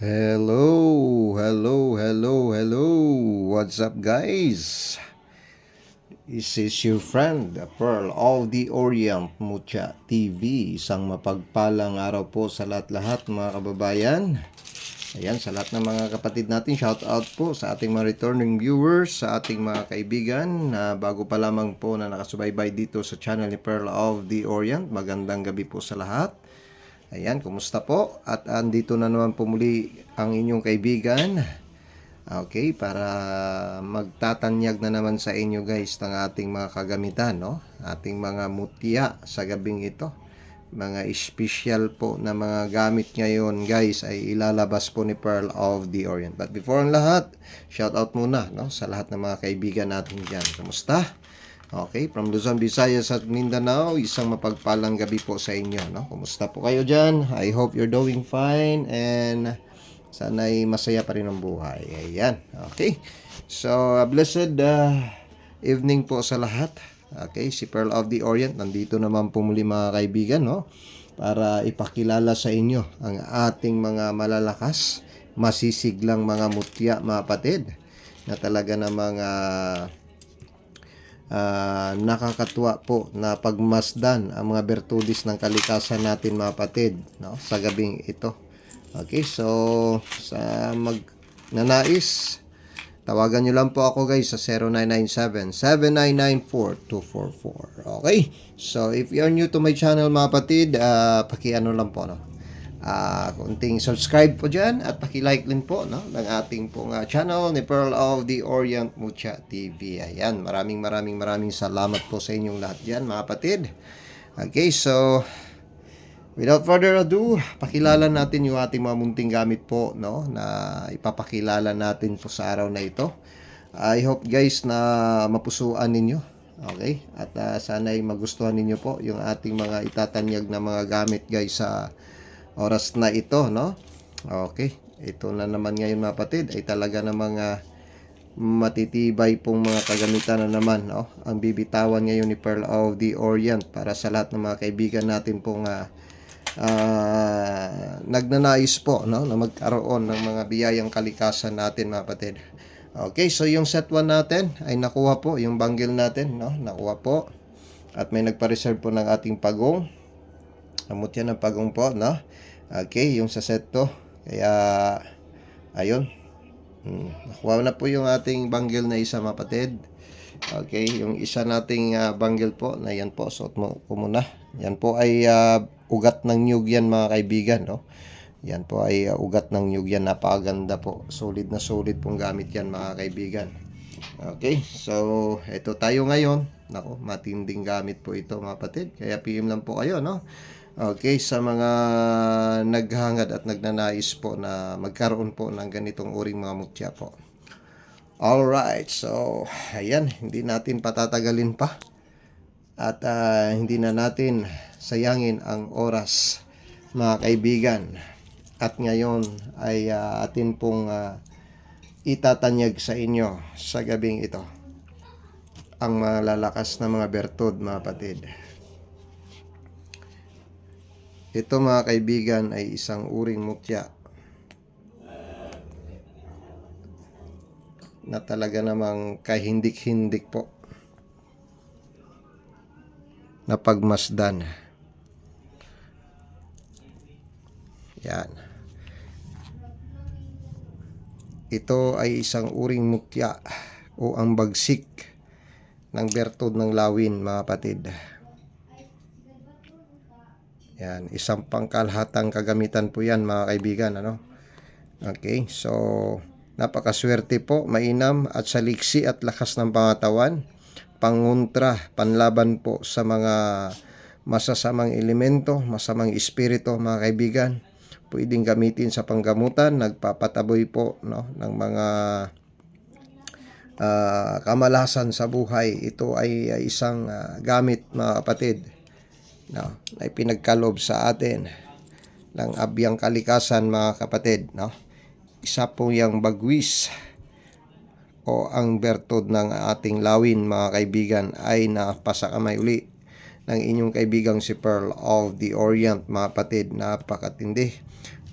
Hello. What's up, guys? This is your friend, the Pearl of the Orient, Mucha TV. Isang mapagpalang araw po sa lahat-lahat, mga kababayan. Ayan, sa lahat ng mga kapatid natin, shout out po sa ating mga returning viewers, sa ating mga kaibigan na bago pa lamang po na nakasubaybay dito sa channel ni Pearl of the Orient. Magandang gabi po sa lahat. Ayan, kumusta po? At andito na naman po muli ang inyong kaibigan. Okay, para magtatanyag na naman sa inyo, guys, ng ating mga kagamitan, no? Ating mga mutya sa gabing ito. Mga special po na mga gamit ngayon, guys, ay ilalabas po ni Pearl of the Orient. But before ang lahat, shout out muna, no, sa lahat ng mga kaibigan natin dyan. Kumusta? Okay, from Luzon, Visayas at Mindanao, isang mapagpalang gabi po sa inyo, no? Kumusta po kayo dyan? I hope you're doing fine and sana'y masaya pa rin ang buhay. Ayan, okay. So, a blessed evening po sa lahat. Okay, si Pearl of the Orient, nandito naman po muli mga kaibigan, no? Para ipakilala sa inyo ang ating mga malalakas, masisiglang mga mutya, mga patid, na talaga na mga nakakatuwa po na pagmasdan ang mga bertudis ng kalikasan natin, mga patid, no, sa gabing ito. Okay, so sa magnanais, tawagan nyo lang po ako, guys, sa 0997-7994-244. Okay, so if you're new to my channel, mga patid, pakiano lang po, no, kunting subscribe po dyan at paki-like din po, no, ng ating pong channel ni Pearl of the Orient, Mucha TV. Ayan, maraming salamat po sa inyong lahat dyan, mga patid. Okay, so without further ado, pakilala natin yung ating mga munting gamit po, no, na ipapakilala natin po sa araw na ito. I hope, guys, na mapusuan ninyo. Okay, at sana'y magustuhan ninyo po yung ating mga itatanyag na mga gamit, guys, sa oras na ito, no? Okay, ito na naman ngayon, mga patid, ay talaga na mga matitibay pong mga kagamitan na naman, no? Ang bibitawan ngayon ni Pearl of the Orient para sa lahat ng mga kaibigan natin pong nagnanais po, no, na magkaroon ng mga biyayang kalikasan natin, mga patid. Okay, so yung set 1 natin ay nakuha po, yung bangle natin, no? Nakuha po. At may nagpa-reserve po ng ating pagong. Amot yan ang pagong po, no? Okay, yung sa set to. Kaya, ayun. Nakuha na po yung ating bangle na isa, mga patid. Okay, yung isa nating bangle po, na yan po, suot mo ko muna. Yan po ay ugat ng nyug yan, mga kaibigan, no? Yan po ay ugat ng nyug yan. Napakaganda po. Solid na solid pong gamit yan, mga kaibigan. Okay, so ito tayo ngayon. Nako, matinding gamit po ito, mga patid. Kaya PM lang po kayo, no? Okay, sa mga naghangad at nagnanais po na magkaroon po ng ganitong uring mga mutya po. Alright, so ayan, hindi natin patatagalin pa. At hindi na natin sayangin ang oras, mga kaibigan. At ngayon ay atin pong itatanyag sa inyo sa gabing ito ang malalakas na mga bertud, mga patid. Ito, mga kaibigan, ay isang uring mutya na talaga namang kahindik-hindik po na pagmasdan. Yan. Ito ay isang uring mutya o ang bagsik ng bertud ng lawin, mga patid. Yan, isang pangkalahatang kagamitan po yan, mga kaibigan, ano? Okay, so napakaswerte po, mainam at saliksi at lakas ng pangatawan, pangontra, panlaban po sa mga masasamang elemento, masamang espiritu, mga kaibigan. Pwedeng gamitin sa panggamutan, nagpapataboy po, no, ng mga kamalasan sa buhay. Ito ay isang gamit, mga kapatid, no, ay pinagkalob sa atin ng abyang kalikasan, mga kapatid, no? Isa po yung bagwis o ang bertud ng ating lawin, mga kaibigan, ay napasakamay uli ng inyong kaibigang si Pearl of the Orient, mga kapatid. Napakatindi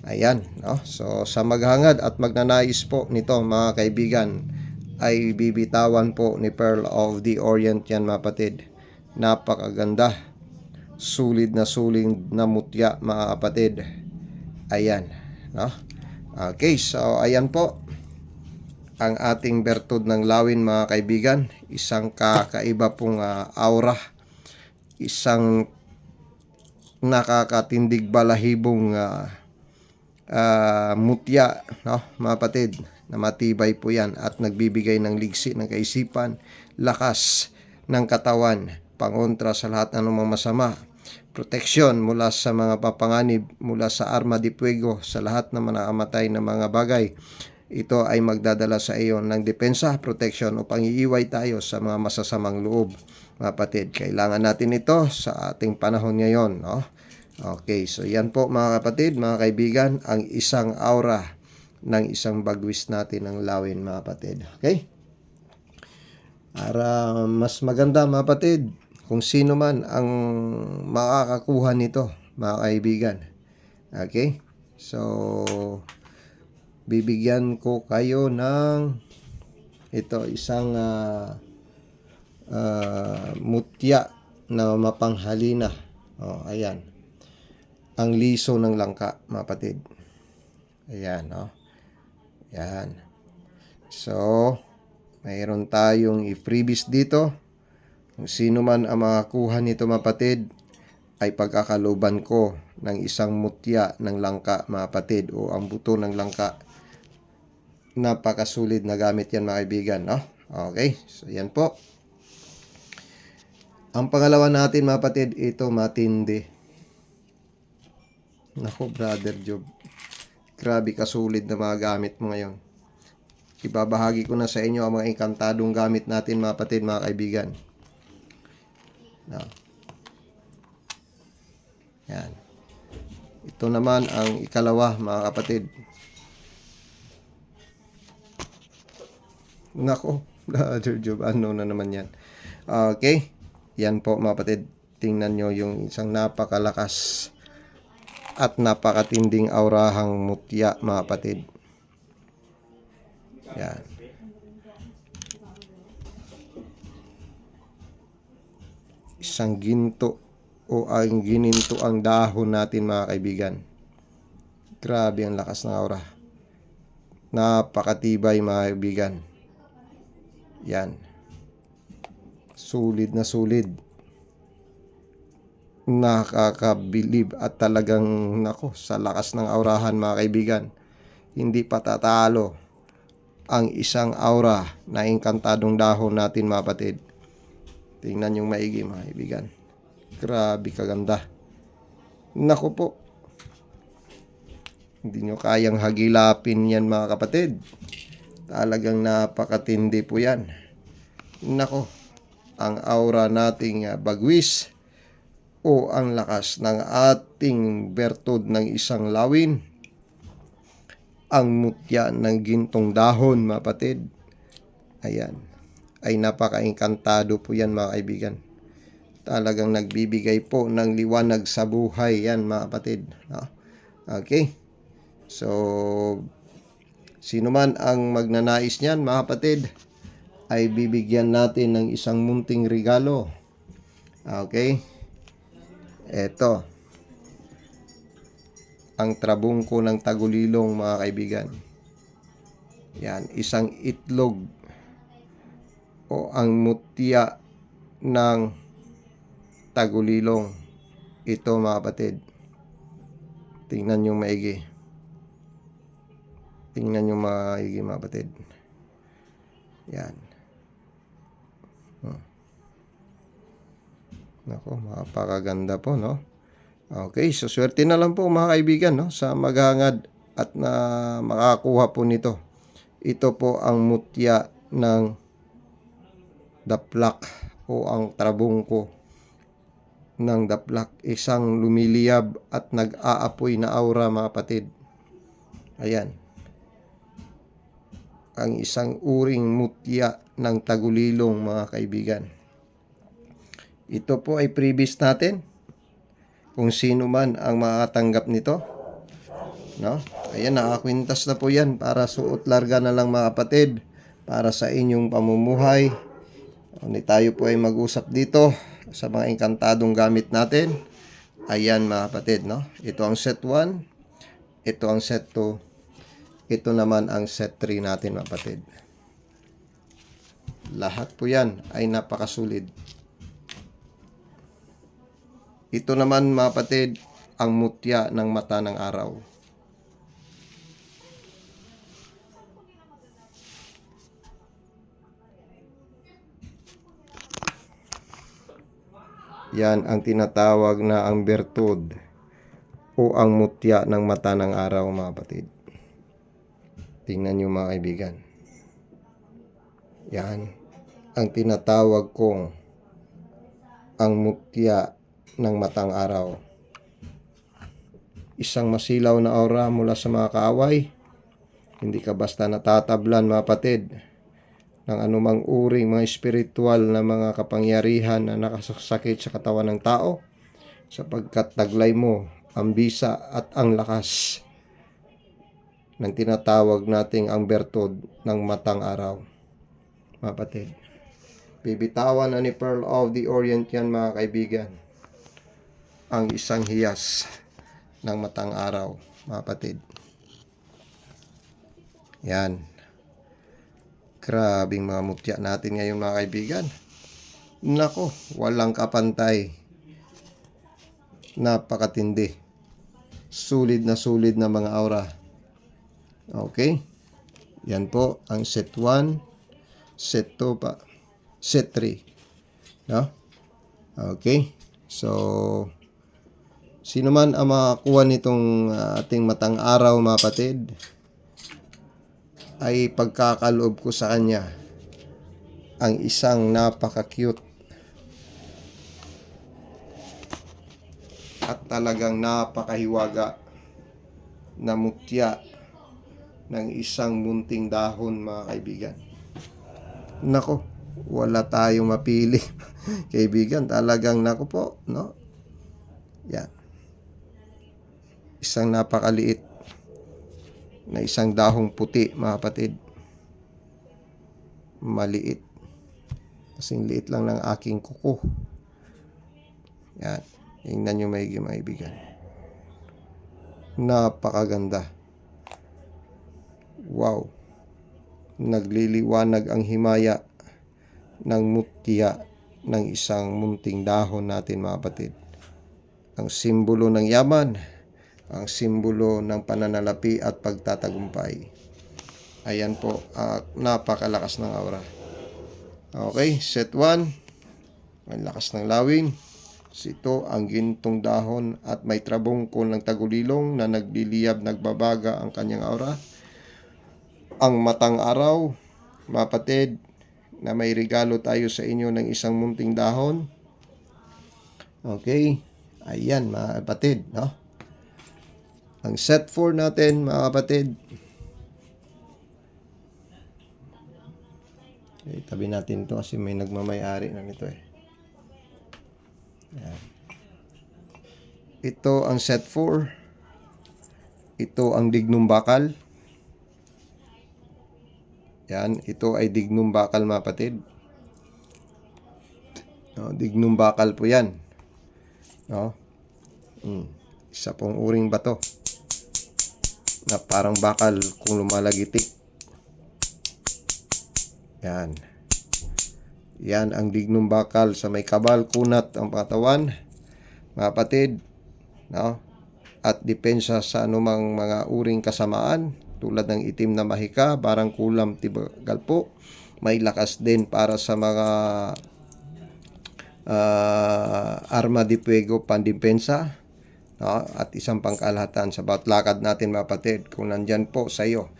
Ayan, no? So, sa maghangad at magnanais po nito, mga kaibigan, ay bibitawan po ni Pearl of the Orient yan, mga kapatid. Napakaganda. Sulit na suling na mutya, mga kapatid. Ayan, no? Okay, so ayan po ang ating bertud ng lawin, mga kaibigan. Isang kakaiba pong aura. Isang nakakatindig balahibong mutya, no, mga kapatid, na matibay po yan at nagbibigay ng ligsi ng kaisipan, lakas ng katawan, pangontra sa lahat ng anumang masama, proteksyon mula sa mga papanganib, mula sa arma di fuego, sa lahat ng manakamatay na mga bagay. Ito ay magdadala sa iyo ng depensa, protection upang iiway tayo sa mga masasamang loob. Mga kapatid, kailangan natin ito sa ating panahon ngayon, no? Okay, so yan po, mga kapatid, mga kaibigan, ang isang aura ng isang bagwis natin ng lawin, mga kapatid. Okay? Para mas maganda, mga kapatid, kung sino man ang makakakuha nito, mga kaibigan. Okay? So, bibigyan ko kayo ng ito, isang mutya na mapanghalina. Ayan. Ang liso ng langka, mga kapatid. Ayan, no? Ayan. So, mayroon tayong i-freebies dito. Kung sino man ang makakuha nito, mga kapatid, ay pagkakaloban ko ng isang mutya ng langka, mga kapatid, o ang buto ng langka. Napakasulit na gamit yan, mga kaibigan, no? Okay, so yan po. Ang pangalawa natin, mga kapatid, ito matindi. Nako, Brother Job. Grabe kasulit na mga gamit mo ngayon. Ibabahagi ko na sa inyo ang mga inkantadong gamit natin, mga kapatid, mga kaibigan. No. Yan. Ito naman ang ikalawa, mga kapatid. Nako, Brother Job, ano na naman yan. Okay. Yan po, mga kapatid. Tingnan nyo yung isang napakalakas at napakatinding aurahang mutya, mga kapatid. Yan. Isang ginto o ang gininto ang dahon natin, mga kaibigan. Grabe ang lakas ng aura. Napakatibay, mga kaibigan. Yan. Sulid na sulid. Nakakabilib at talagang nako, sa lakas ng aurahan, mga kaibigan, hindi patatalo ang isang aura na inkantadong dahon natin, mga kapatid. Tingnan yung maigi, mga kaibigan. Grabe kaganda. Nako po, hindi nyo kayang hagilapin yan, mga kapatid. Talagang napakatindi po yan. Nako, ang aura nating bagwis o ang lakas ng ating bertud ng isang lawin, ang mutya ng gintong dahon, mga kapatid. Ayan, ay napaka-engkantado po yan, mga kaibigan. Talagang nagbibigay po ng liwanag sa buhay yan, mga kapatid. Okay, so sino man ang magnanais niyan, mga kapatid, ay bibigyan natin ng isang munting regalo. Okay, eto, ang trabungko ng tagulilong, mga kaibigan. Yan, isang itlog o ang mutya ng tagulilong. Ito, mga kapatid. Tingnan nyo maigi. Tingnan nyo maigi, mga kapatid. Yan. Nako, mapakaganda po, no? Okay, so swerte na lang po, mga kaibigan, no, sa maghangad at na makakuha po nito. Ito po ang mutya ng daplak o ang trabungko ng daplak. Isang lumiliyab at nag-aapoy na aura, mga kapatid. Ayan. Ang isang uring mutya ng tagulilong, mga kaibigan. Ito po ay previous natin. Kung sino man ang makatanggap nito, no? Ayan, nakakwintas na po yan para suot larga na lang mga kapatid para sa inyong pamumuhay. Hindi tayo po ay mag-usap dito sa mga engkantadong gamit natin. Ayan mga kapatid, no? Ito ang set 1, ito ang set 2, ito naman ang set 3 natin mga kapatid. Lahat po yan ay napakasulit. Ito naman mga kapatid, ang mutya ng mata ng araw. Yan ang tinatawag na ang bertud o ang mutya ng mata ng araw mga kapatid. Tingnan nyo mga kaibigan. Yan ang tinatawag kong ang mutya ng matang araw. Isang masilaw na aura mula sa mga kaaway. Hindi ka basta natatablan mga kapatid ng anumang uring mga espiritual na mga kapangyarihan na nakasakit sa katawan ng tao, sapagkat taglay mo ang bisa at ang lakas ng tinatawag nating ang bertud ng matang araw. Mga kapatid, bibitawan na ni Pearl of the Orient yan mga kaibigan, ang isang hiyas ng matang araw mga kapatid. Yan. Grabing mga mutya natin ngayon mga kaibigan. Nako, walang kapantay. Napakatindi. Sulit na mga aura. Okay? Yan po ang set 1, set 2 pa, set 3. No? Okay? So, sino man ang makakuha nitong ating matang araw mga kapatid, ay pagkakaloob ko sa kanya ang isang napaka-cute at talagang napakahiwaga na mutya ng isang munting dahon mga kaibigan. Nako, wala tayong mapili kaibigan, talagang nako po, no? Yan. Isang napakaliit na isang dahong puti mga kapatid. Maliit. Kasing liit lang ng aking kuko. Yan. Tingnan nyo maigi mga kaibigan. Napakaganda. Wow. Nagliliwanag ang himaya ng mutya ng isang munting dahon natin mga kapatid. Ang simbolo ng yaman, ang simbolo ng pananalapi at pagtatagumpay. Ayan po, napakalakas ng aura. Okay, set 1, ang lakas ng lawin. Ito ang gintong dahon at may trabungkol ng tagulilong na nagliliyab, nagbabaga ang kanyang aura. Ang matang araw, mga kapatid, na may regalo tayo sa inyo ng isang munting dahon. Okay, ayan mga kapatid, no? Ang set 4 natin mga kapatid. Okay, tabi natin ito kasi may nagmamayari na nito eh. Yan. Ito ang set 4. Ito ang dignum bakal. Yan, ito ay dignum bakal mga kapatid. No, dignum bakal po yan. No? Isa pong uring bato na parang bakal kung lumalagitik. Yan. Yan ang dignum bakal sa may kabal, kunat ang katawan, mga kapatid, no? At depensa sa anumang mga uring kasamaan tulad ng itim na mahika, barang kulam tibagal po. May lakas din para sa mga arma de fuego pandepensa. No? At isang pangkalahatan sa bawat lakad natin mga kapatid, kung nandyan po sa iyo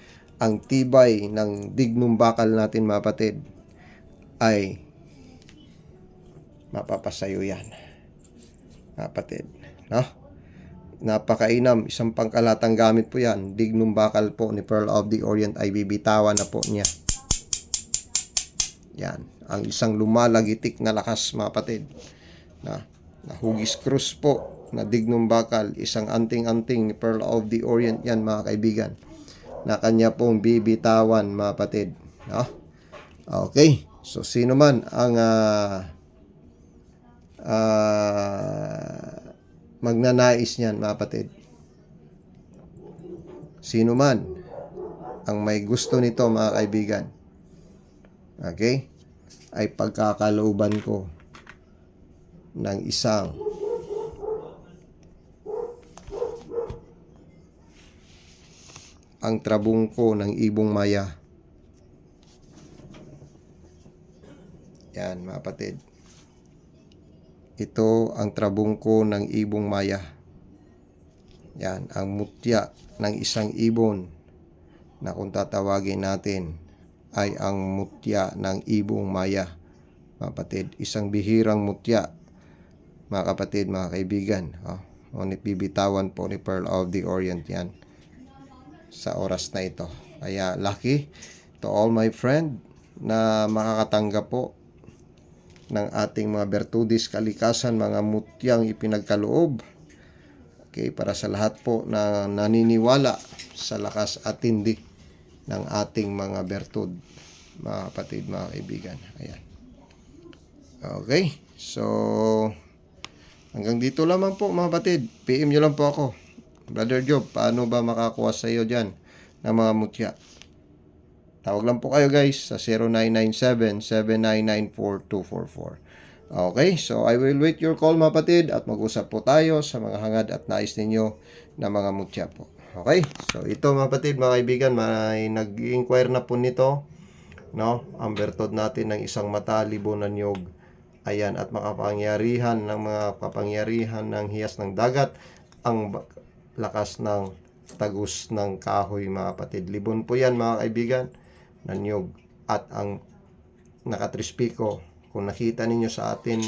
ang tibay ng dignum bakal natin mga kapatid, ay mapapasayo yan mga kapatid, no? Napakainam, isang pangkalatang gamit po yan. Dignum bakal po ni Pearl of the Orient ay bibitawan na po niya. Yan, ang isang lumalagitik na lakas mga kapatid, na hugis krus po na dignong bakal, isang anting-anting ni Pearl of the Orient yan mga kaibigan, na kanya pong bibitawan mga kapatid. No? Okay, so sino man ang magnanais niyan mga kapatid, sino man ang may gusto nito mga kaibigan, okay, ay pagkakalooban ko ng isang ang trabungko ng ibong maya. Yan mga kapatid. Ito ang trabungko ng ibong maya. Yan, ang mutya ng isang ibon na kung tatawagin natin ay ang mutya ng ibong maya. Mga kapatid, isang bihirang mutya. Mga kapatid, mga kaibigan. Ngunit bibitawan po ni Pearl of the Orient yan sa oras na ito. Kaya lucky to all my friend na makakatanggap po ng ating mga bertudis kalikasan, mga mutyang ipinagkaloob. Okay, para sa lahat po na naniniwala sa lakas at tindi ng ating mga bertud, mga kapatid, mga kaibigan. Ayan. Okay, so hanggang dito lamang po mga kapatid. PM nyo lang po ako. Brother Job, paano ba makakuha sa iyo dyan ng mga mutya? Tawag lang po kayo guys sa 0997-799-4244. Okay, so I will wait your call mga kapatid at mag-usap po tayo sa mga hangad at nais ninyo na mga mutya po. Okay, so ito mga kapatid, mga kaibigan, may nag-inquire na po nito, no? Ang bertod natin ng isang mata, libo na niyog. Ayan, at makapangyarihan ng mga kapangyarihan ng hiyas ng dagat, ang lakas ng tagus ng kahoy mga kapatid. Libon po yan mga kaibigan, na niyog. At ang nakatrispiko, kung nakita ninyo sa atin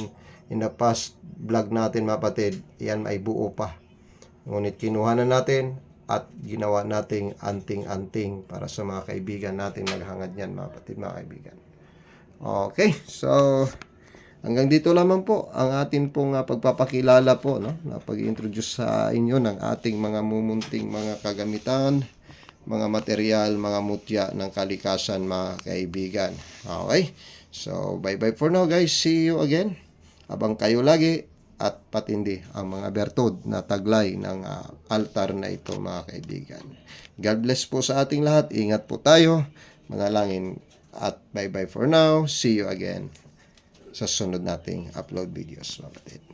in the past vlog natin mga kapatid, yan ay buo pa. Ngunit kinuha na natin at ginawa nating anting-anting para sa mga kaibigan natin naghangad yan mga kapatid, mga kaibigan. Okay, so hanggang dito lamang po ang atin pong pagpapakilala po, no, na pag-introduce sa inyo ng ating mga mumunting mga kagamitan, mga material, mga mutya ng kalikasan mga kaibigan. Okay, so bye-bye for now guys. See you again. Abang kayo lagi at patindi ang mga bertud na taglay ng altar na ito mga kaibigan. God bless po sa ating lahat. Ingat po tayo. Manalangin at bye-bye for now. See you again sa sunod nating upload videos mga kapatid.